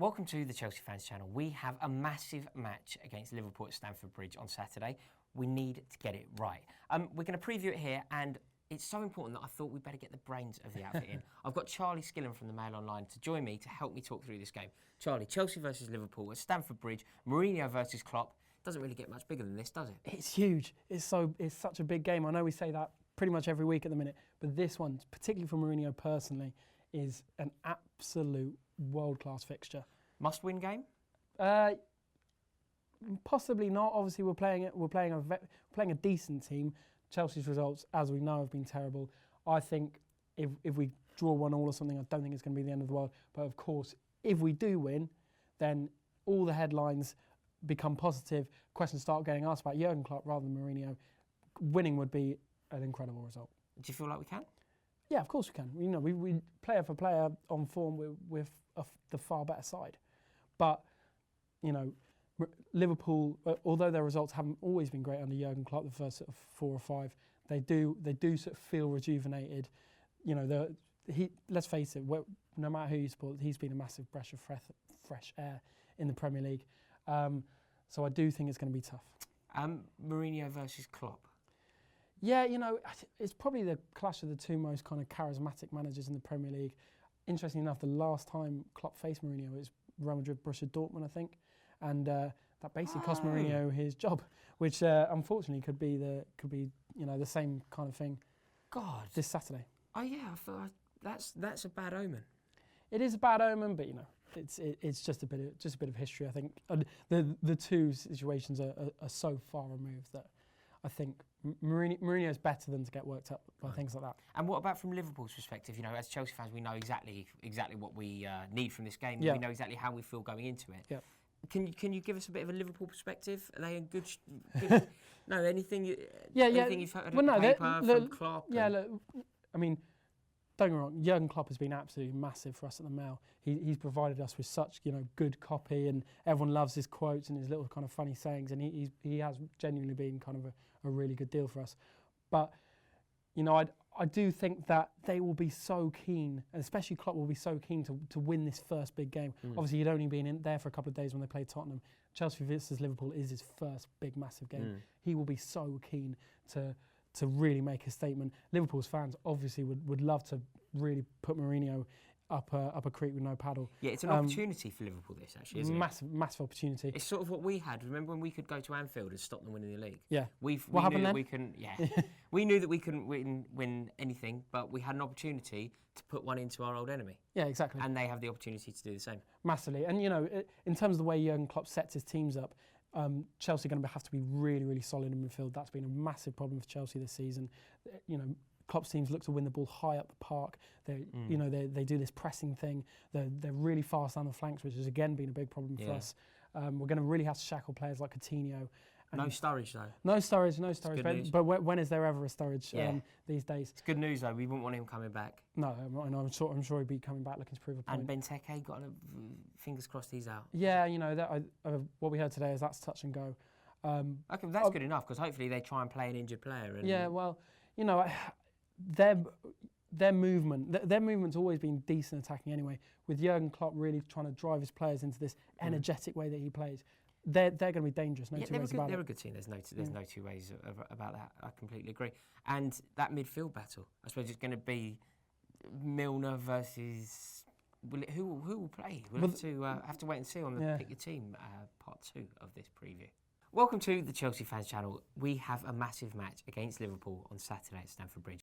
Welcome to the Chelsea Fans Channel. We have a massive match against Liverpool at Stamford Bridge on Saturday. We need to get it right. We're going to preview it here, and it's so important that I thought we'd better get the brains of the outfit in. I've got Charlie Skillen from the Mail Online to join me to help me talk through this game. Charlie, Chelsea versus Liverpool at Stamford Bridge, Mourinho versus Klopp. Doesn't really get much bigger than this, does it? It's huge. It's such a big game. I know we say that pretty much every week at the minute, but this one, particularly for Mourinho personally, is an absolute world-class fixture. Must-win game? Possibly not. Obviously, we're playing a decent team. Chelsea's results, as we know, have been terrible. I think if we draw 1-1 or something, I don't think it's going to be the end of the world. But of course, if we do win, then all the headlines become positive. Questions start getting asked about Jurgen Klopp rather than Mourinho. Winning would be an incredible result. Do you feel like we can? Yeah, of course we can. You know, we player for player on form, we're the far better side. But you know, Liverpool, although their results haven't always been great under Jurgen Klopp, the first sort of 4 or 5, they do sort of feel rejuvenated. You know, let's face it, no matter who you support, he's been a massive breath of fresh air in the Premier League. So I do think it's going to be tough. Mourinho versus Klopp. Yeah, you know, it's probably the clash of the two most kind of charismatic managers in the Premier League. Interestingly enough, the last time Klopp faced Mourinho was Real Madrid, Borussia Dortmund, I think, and that basically cost Mourinho his job, which unfortunately could be you know the same kind of thing. God, this Saturday. Oh yeah, I feel like that's a bad omen. It is a bad omen, but you know, it's just a bit of history. I think the two situations are so far removed that I think Mourinho is better than to get worked up by things like that. And what about from Liverpool's perspective? You know, as Chelsea fans, we know exactly what we need from this game. Yeah. We know exactly how we feel going into it. Yeah. Can you give us a bit of a Liverpool perspective? Are they in good? No, anything you've heard on paper from Klopp? Yeah, look, I mean, don't get me wrong. Jurgen Klopp has been absolutely massive for us at the Mail. He's provided us with such good copy, and everyone loves his quotes and his little kind of funny sayings, and he has genuinely been kind of a really good deal for us. But you know, I do think that they will be so keen, and especially Klopp will be so keen to win this first big game. Obviously, he'd only been in there for a couple of days when they played Tottenham. Chelsea versus Liverpool is his first big, massive game. He will be so keen to really make a statement. Liverpool's fans obviously would love to really put Mourinho up a creek with no paddle. Yeah, it's an opportunity for Liverpool, this actually, isn't it? Massive opportunity. It's sort of what we had. Remember when we could go to Anfield and stop them winning the league? Yeah. What happened then? We knew that we couldn't win anything, but we had an opportunity to put one into our old enemy. Yeah, exactly. And they have the opportunity to do the same. Massively. And you know, in terms of the way Jurgen Klopp sets his teams up, Chelsea are going to have to be really, really solid in midfield. That's been a massive problem for Chelsea this season. You know, Klopp's teams look to win the ball high up the park. You know, they do this pressing thing. They're really fast down the flanks, which has again been a big problem for us. We're going to really have to shackle players like Coutinho. No Sturridge though. No Sturridge. But when is there ever a Sturridge these days? It's good news though. We wouldn't want him coming back. No, I'm sure he'd be coming back looking to prove a point. And Benteke, fingers crossed he's out. Yeah, you know what we heard today is that's touch and go. Okay, that's good enough because hopefully they try and play an injured player. Yeah, well, you know, their movement's always been decent attacking anyway. With Jurgen Klopp really trying to drive his players into this energetic way that he plays, they're going to be dangerous. No two ways about it. They're a good team. There's no two ways about that. I completely agree. And that midfield battle, I suppose it's going to be Milner versus. Who will play? We'll have to wait and see on the Pick Your Team part 2 of this preview. Welcome to the Chelsea Fans Channel. We have a massive match against Liverpool on Saturday at Stamford Bridge.